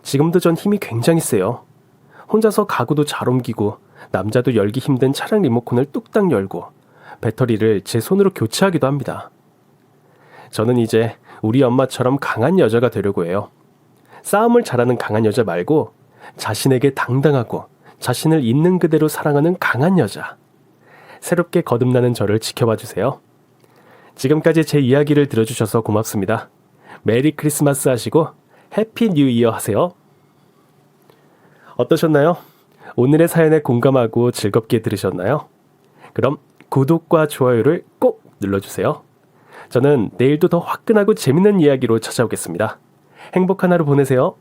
Speaker 1: 지금도 전 힘이 굉장히 세요. 혼자서 가구도 잘 옮기고 남자도 열기 힘든 차량 리모컨을 뚝딱 열고 배터리를 제 손으로 교체하기도 합니다. 저는 이제 우리 엄마처럼 강한 여자가 되려고 해요. 싸움을 잘하는 강한 여자 말고 자신에게 당당하고 자신을 있는 그대로 사랑하는 강한 여자. 새롭게 거듭나는 저를 지켜봐 주세요. 지금까지 제 이야기를 들어주셔서 고맙습니다. 메리 크리스마스 하시고 해피 뉴 이어 하세요. 어떠셨나요? 오늘의 사연에 공감하고 즐겁게 들으셨나요? 그럼 구독과 좋아요를 꼭 눌러주세요. 저는 내일도 더 화끈하고 재밌는 이야기로 찾아오겠습니다. 행복한 하루 보내세요.